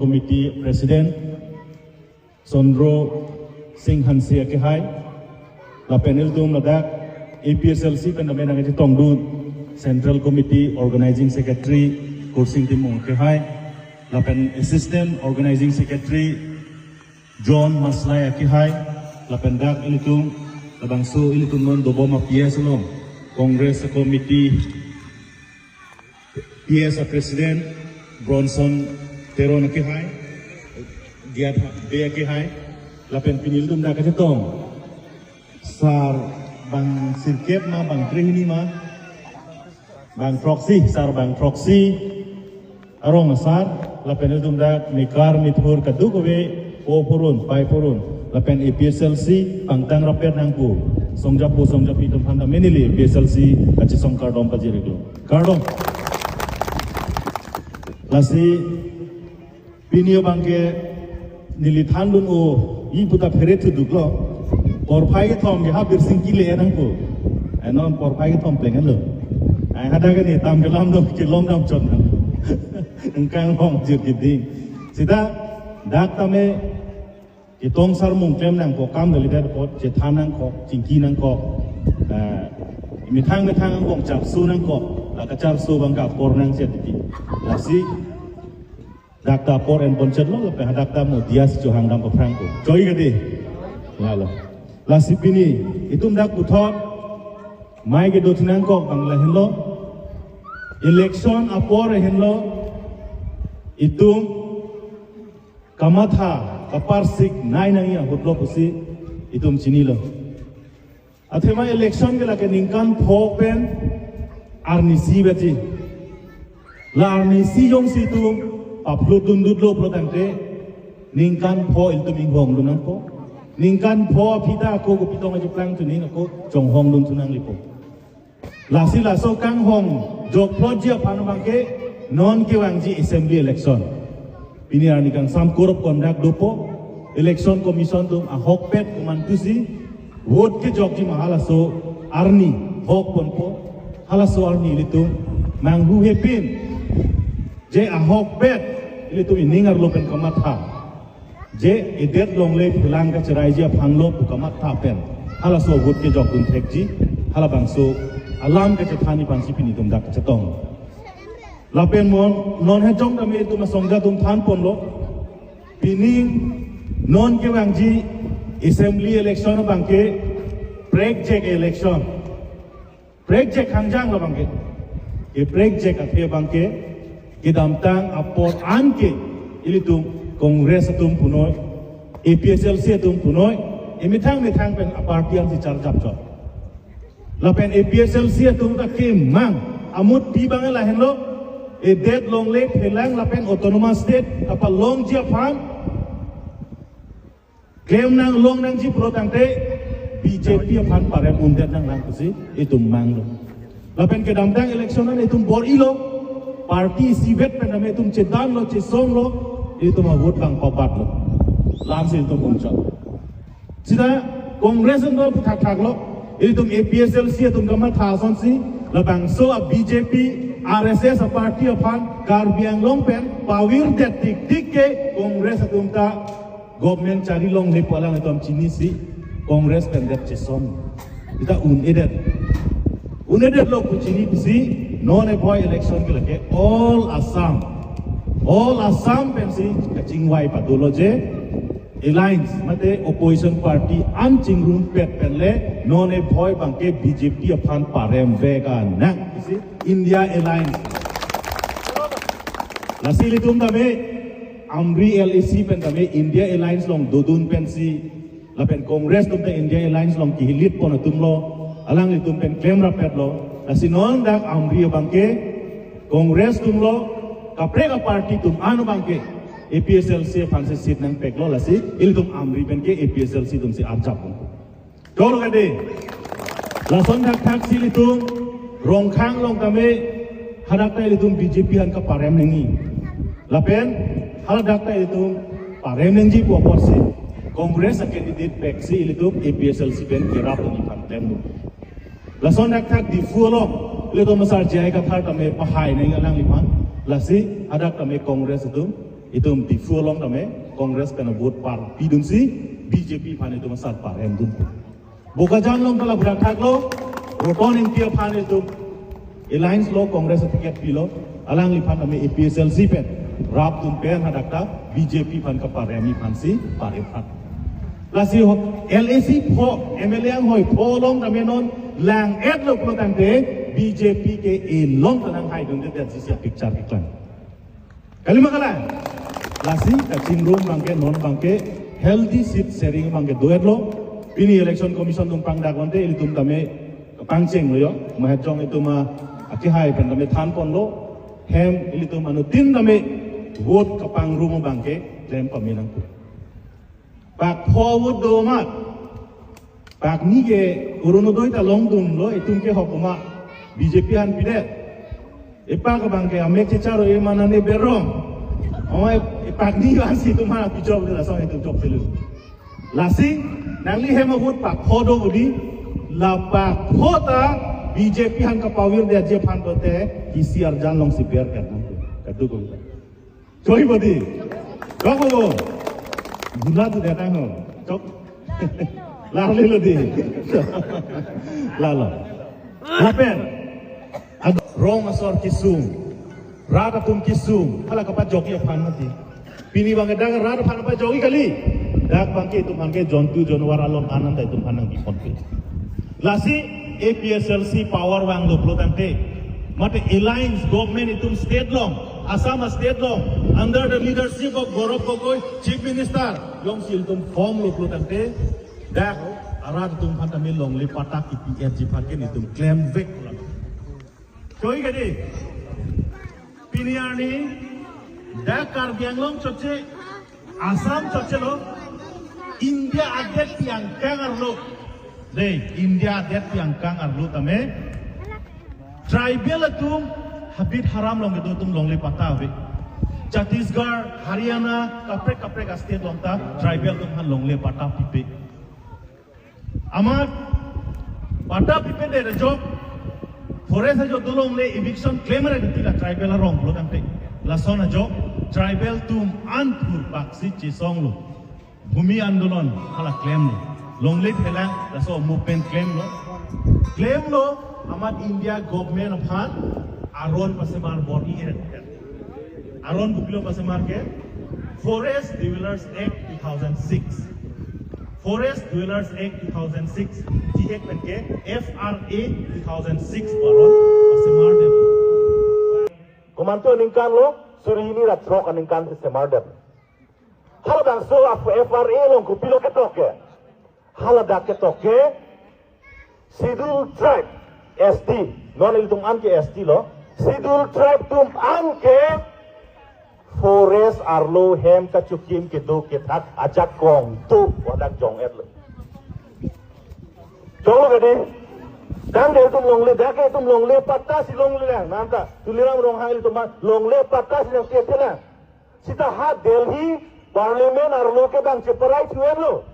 Committee President Sondro Singh Hansia ke hai la panel tum ladak APSLC pen namen nang tong du Central Committee Organizing Secretary Kursing Timung ke hai la pen Assistant Organizing Secretary John Maslaya ke hai la pen dak ilitung la bangsu ilitung non do boma PS no Congress Committee PS President Bronson Teron ke hai giat be ke hai lapen pinil dum da ka tong sar bang sirkep ma bang trihni ma bang proxy sar bang proxy arong sar lapen dum da mikar mithur ka du ko be o purun pai purun lapen APSLC pangtang rapet nangku songjapi tum phanda menili APSLC achi songkar dom pajiriglo kardom lasi Pinio bangke nilithan lun o I puta feret duklo porphai ke thom ge ha birsing ki le nang ko anon porphai ke thom plengan lo ai hada ke ni tam ke lam dom ki lom dam chon engkang hong jir ki ding sida dak tame ki tong sar mung klem nang ko kam dali da ko je than nang ko jingki nang ko mi thang ngong chap su nang ko la ka chap su bang ka por nang se ti lasi Dakta por en boncet lo lepe dakta mo dias johang dam pefrangko joy gede lalo lasipini itum dak uthot mai ge dotinang ko bangla henlo election apor henlo itum kamatha kaparsik nai nang ya hotlo pusi itum chini lo athema election ge lake ningkan phopen arnisi beti la arnisi jong situm Aplo tundut lo protante ningkan po iltu minghong lunang po ningkan po pita ko ko pitong aja plang tunin ako jong hong lun tunang lipo lasi laso kang hong jok projia panamangke non ke wangji assembly election ini arni kang sam korup kondak dopo election commission tum ahok pet kumantusi vote ke jokji mahalaso arni hok ponpo halaso arni litu manghu hepin je ahok bet itu iningar lopen kamatha je idet longle pulang ka cerai je phanglo kamatha pen hala so gut ke jokun thekji hala bangso alam ka chathani pansi pini tum dak chatong lapen mon non he jong dame tu masongja tum than ponlo pining non ke wangji assembly election bangke break check election break check hangjang lo bangke e break check athe bangke Kidamtang apor anke ilitum Kongres atum punoi APSLC atum punoi mitang pen apartian si charjap chot lapen APSLC atum ta ke mang amut pi bangal la henlo e det long le phelang lapen autonomous state apa long jia phang claim nang long nang ji pro tangte BJP phan pare undet nang nang kusi itum mang lo lapen kedamtang election an itum bor ilo parti sibet pen name tum cedan lo cesong lo itu mah vote bang papat lo langsung itu muncul sida kongres lo thak lo itu APSLC itu gamat thason si labang so BJP RSS parti aphan karbiang long pen pawir tik ke kongres itu ta government cari long le palang itu chini si kongres pen det cesong kita unedet lo kuchini bisi non boy election ke lage all Assam pensi kaching wai patology alliance mate opposition party anchingrum pet penle non boy bangke BJP aphan parem vega na bisi India alliance lasili tum dame amri LAC pen dame India alliance long dodun pensi lapen congress tum the India alliance long kihilit pon tum lo alang litum pen claim rapet lo lasi non dak amri bangke kongres tum lo kaprega party tum anu bangke APSLC fanse sit nang pek lo lasi il tum amri benke APSLC tum si arjap dolo kade lason dak thak silitum rongkhang long tame hadak tai litum BJP han ka parem nengi lapen hadak tai litum parem nengi po porsi kongres candidate pek si litum APSLC ben kerap ni pantem lason dak thak di fulo le to masar jai ka thar tame pahai nei alang liman lasi adak tame kongres itu itu di full long dame Kongres kena vote par pidun si BJP pan itu masal par em dun boka jan long kala berak thak lo roton in kia pan itu alliance lo Kongres tiket pilo alang li pan dame APSLC pen rap dun pen hadakta BJP pan ka par em pan si par em pan lasi LAC pho MLA ang hoy pho long dame non lang et lo pro tante BJP ke e long tanang hai dun de sisi picture iklan kalima kala lasi kacing room bangke non bangke healthy seat sharing bangke doer lo ini election commission tung pangdak wante ili tum tame pangceng lo yo mahajong itu ma aki hai pen tame than pon lo hem ili tum anu tin tame vote kapang room bangke claim paminang tu pak forward do mat pak ni ke uruno doi ta long dum lo itum ke hokuma BJP han pidet ipa ka bangke amek cecaro e manane berong oh pak ni kan si tu mana pijob la so itu job dulu lasi nangli hema hut pak khodo udi la pak khota BJP han ka power de je phan tote isi arjan long si per karna kadu ko choi bodi ko gula tu data ho chok la le lo di la hapen rong asor kisum rata tum kisum hala kapat joki apaan nanti pini bangke dagar rata pan apa joki kali dak bangke itu bangke jontu jonwar alon ananda itu panang di konflik lasi APSLC power wang lo tante mate alliance government itu state long Assam state long under the leadership of Gaurav Gogoi chief minister yong sil tum form lo tante dak arat tum pantamil long le patak IPSG paken itu claim vek Koi gadi Piniani Dakar Gianglong choche Assam choche lo India adet yang kangar lo deh India adet yang kangar lo tame tribal atum habit haram long itu tum long le patawe Chhattisgarh Haryana kaprek state long ta tribal tum han long le pata pipe amar pata pipe de job Forest जो दो लोग ने eviction claim रहे थे ला tribal wrong लो तंटे लासोना जो tribal तुम अंतुर पाक्षी चीज़ों लो भूमि आंदोलन हला claim लो लोंगले थेला लासो movement claim लो हमार India government अपहान आरोन पसेमार body है आरोन बुकलो पसेमार के Forest Dwellers Act 2006 Forest Dwellers Act 2006 THEC बनके FRA 2006 baron pasemar dep. Komanto ningkan lo suri ini ratrok ningkan pasemar dep. Hal dang so FRA lo kupilo ketoke. Hal dak ketoke Scheduled Tribe SD non iltung an ke SD lo Scheduled Tribe tum an ke Forest Arlo hem kacukim kedo ketak ajak kong tu wadak jong et le. Jong gede. Dan dia tum long le dak tum long le patta si long le nam ta tuliram rong hang tum long le patta si yang tiap la. Sita ha Delhi Parliament Arlo ke bang ceperai tuer lo.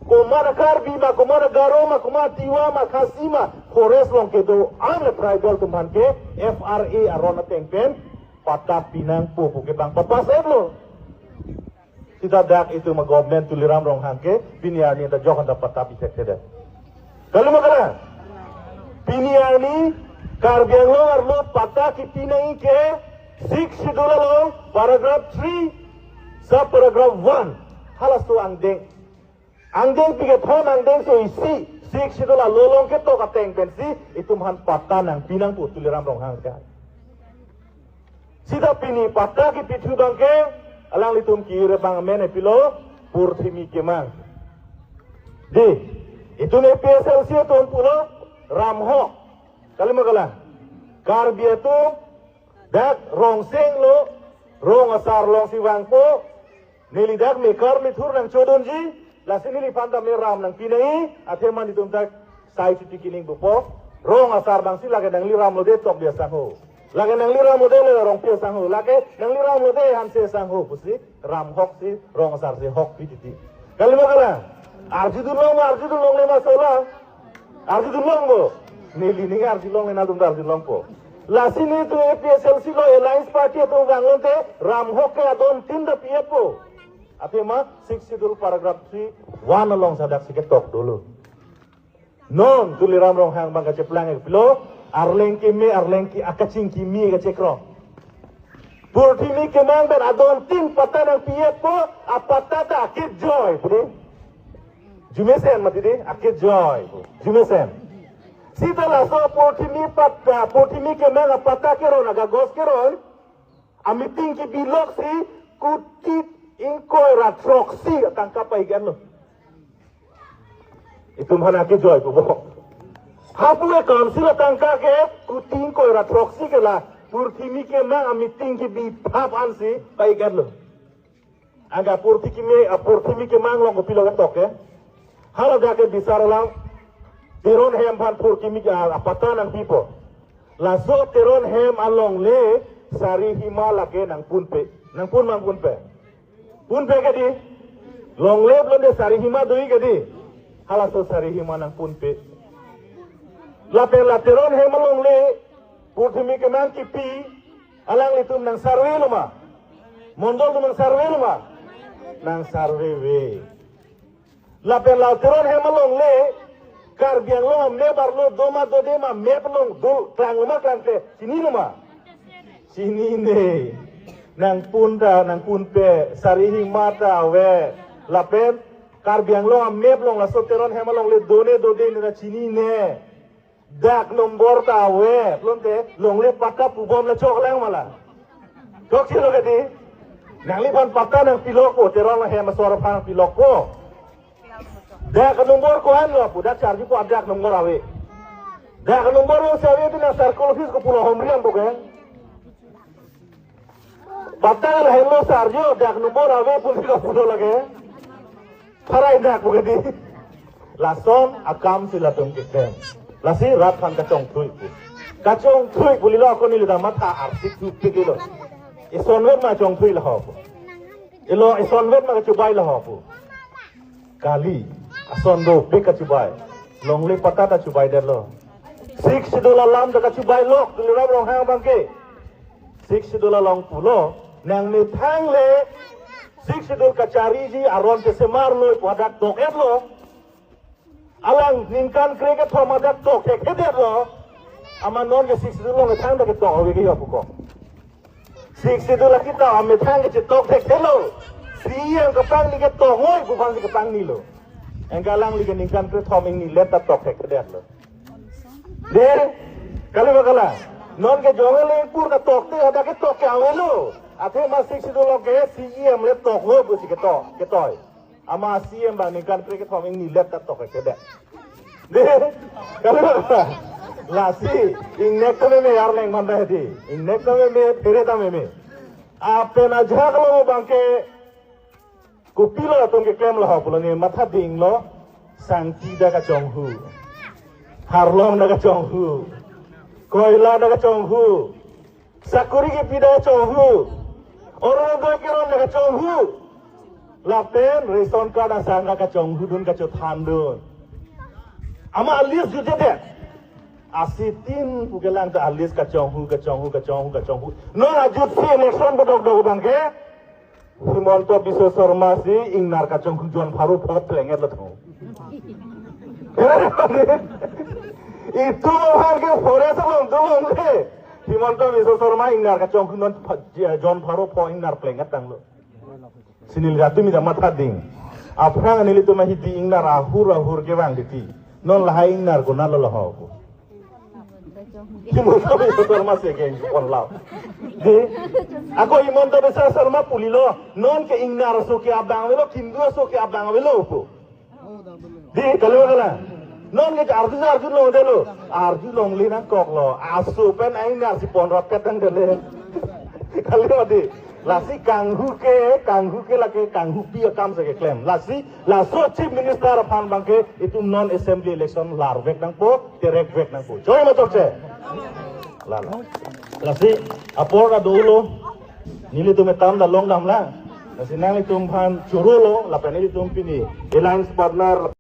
Kumar Karbi ma kumar Garoma kumar Tiwa ma Khasima Forest long kedo an le tribal tum han ke FRA arona tengpen Patah Pinang pupu ke bang papas lo. Tidak dak itu ma government tuliram rong hangke piniar ni da jokan da patah pisek seda. Kalau makana piniar ni karbiang lo arlo patah ki pinai ke 6 schedule lo paragraph 3 sub paragraph 1 halas tu angdeng pike thon angdeng so isi 6 schedule lo long ke to ka teng pensi itu man patah nang pinang pu tuliram rong hangke. Sida pini patah ki pitu bangke alang litum kiri bang mene pilo purthimi kemang. Di itu ne PSLC ton pulo ramho kali magala karbia tu dak rong seng lo rong asar long siwang po nilidak me kar mithur nang chodonji la sinili panda me ram nang pinai atheman ditum tak sai tikining bupo rong asar bang sila ke nang liram lo de tok dia saho lagi nang lira model le rong pio sang ho lagi nang lira model han se sang ho pusi ram hok si rong asar si hok piti kali magala arji dulong le masola arji dulong bo nili ni arji long le na dum arji long po La sini tu APSLC lo Alliance Party tu ganglon te Ram Hoke adon tinda PFO. Ape ma 6 schedule paragraph 3 1 along sadak sikit tok dulu. Non tuliram rong hang bang kace pelang pilo arlengki me arlengki akacing kimi kace kro. Purtimi kemang ber adon tin pata nang PFO apata ta akit joy pudi. Jumesen matidi akit joy. Jumesen. Sita la so purtimi kemang apata keron agagos keron amiting ki bilok si kutit ingkoy ratroksi tangkap ay gan lo. Itu mana ke joy po. Hapu e council tangka ke kuting koy ratroksi ke la purtimi ke ma meeting ki bi phap ansi pai gan lo. Aga purtimi ke mang long pilo ke tok ke. Halo ga ke bisar lang teron hem phan purtimi ke apatan ang pipo. La so teron hem along le sari himala ke nang punpe. Nang pun mang punpe. Punpe ke di long le blonde sari hima doi ke di. Halaso sari hima nang punpe. Lateron hem along le purtimi ke mang kipi alang litum nang sarwe luma. Mondol tu nang sarwe luma. Nang sarwe we. Lateron hem along le kar biang lo me barlo doma dode ma me pelong dul klang luma klang te sini luma. Sini ne. Nang punda nang punpe sari hima ta we lapen kar biang lo mep long la soteron hemalong le done dode ni na chini ne dak nombor ta we lonte long le pata pubom la chok lang mala chok chilo gadi nang li pan pata nang pilok ko teron la hema sora pan pilok ko dak nombor ko an lo pu dak charji ko dak nombor awe dak nombor yo sawe tu na circle office ko pulo homrian to ke Batal hello sarjo dak nombor awe pun ka puno lage. Parai dak bugedi. Lason akam sila tung kitem. Lasi rat kan kacong tui. Kacong tui pulilo ko nili da mata arsik tu pigilo. Ison wer ma chong tui la hopo. Ilo ison wer ma kacubai la hopo. Kali ason do pik kacubai. Longli pata ta cubai der lo. Sik sidula lam da kacubai lok tulira rong hang bangke. Sik sidula long pulo nang ni thang le sik sidul kacari ji aron ke semar lo padak tok et lo alang ningkan kreke thomadak tok ke keder lo ama non ke sik sidul lo thang da ke tok awe ke yo ko sik sidul kita ame thang ke tok ke kelo siem ke pang ni ke tok ngoi bu pang ke pang ni lo enggalang li ke ningkan kre thoming ni let tok ke keder lo der kali bakala non ke jongale pur ka tok te ada ke tok ke awe lo Ate masih situ loge CM let tok lo bu si ketok ketoy. Ama CM bang ni kan kreket forming ni let tok kede. De kalau la si innek kame me yar leng manda hedi. Innek kame me fere ta me. Ape na jhag lo bangke kupilo tung ke klem lo hapulo ni matha ding lo sangti da ka chonghu. Harlong da ka chonghu. Koila da ka chonghu. Sakuri ke pida chonghu. Orang gue kira nak kaconghu, lapen reson kada sangka kaconghu dun kacotan dun. Ama alis juga deh, asitin bukelang ke alis kaconghu. No ajut si election bedok bangke, Himonto bisa sormasi ingnar kaconghu juan baru pot lenget letu. Itu harga forest belum deh. Himonto bisa sorma ingnar kacong kunon John Faro po ingnar plengat tang lo. Sinil ratu mi damat hading. Apang nili tu mahiti ingnar ahur ke wang diti. Non lahai ingnar ko nalo laho ko. Himonto bisa sorma segen kon lao. Di ako himonto bisa sorma pulilo non ke ingnar so ke abang velo kindu so ke abang velo ko. Di kalau non ke arju lo delo arju long lina kok lo asu pen aing nar si pon roket tang dele kali odi lasi kanghu ke lake kanghu pi kam se ke claim lasi laso chief minister phan bangke itu non assembly election lar vek nang po direct vek nang po joy ma tokche lala lasi apora dolo nili tu metam da long dam la lasi nang li tum phan churu lo la pen li tum pini alliance partner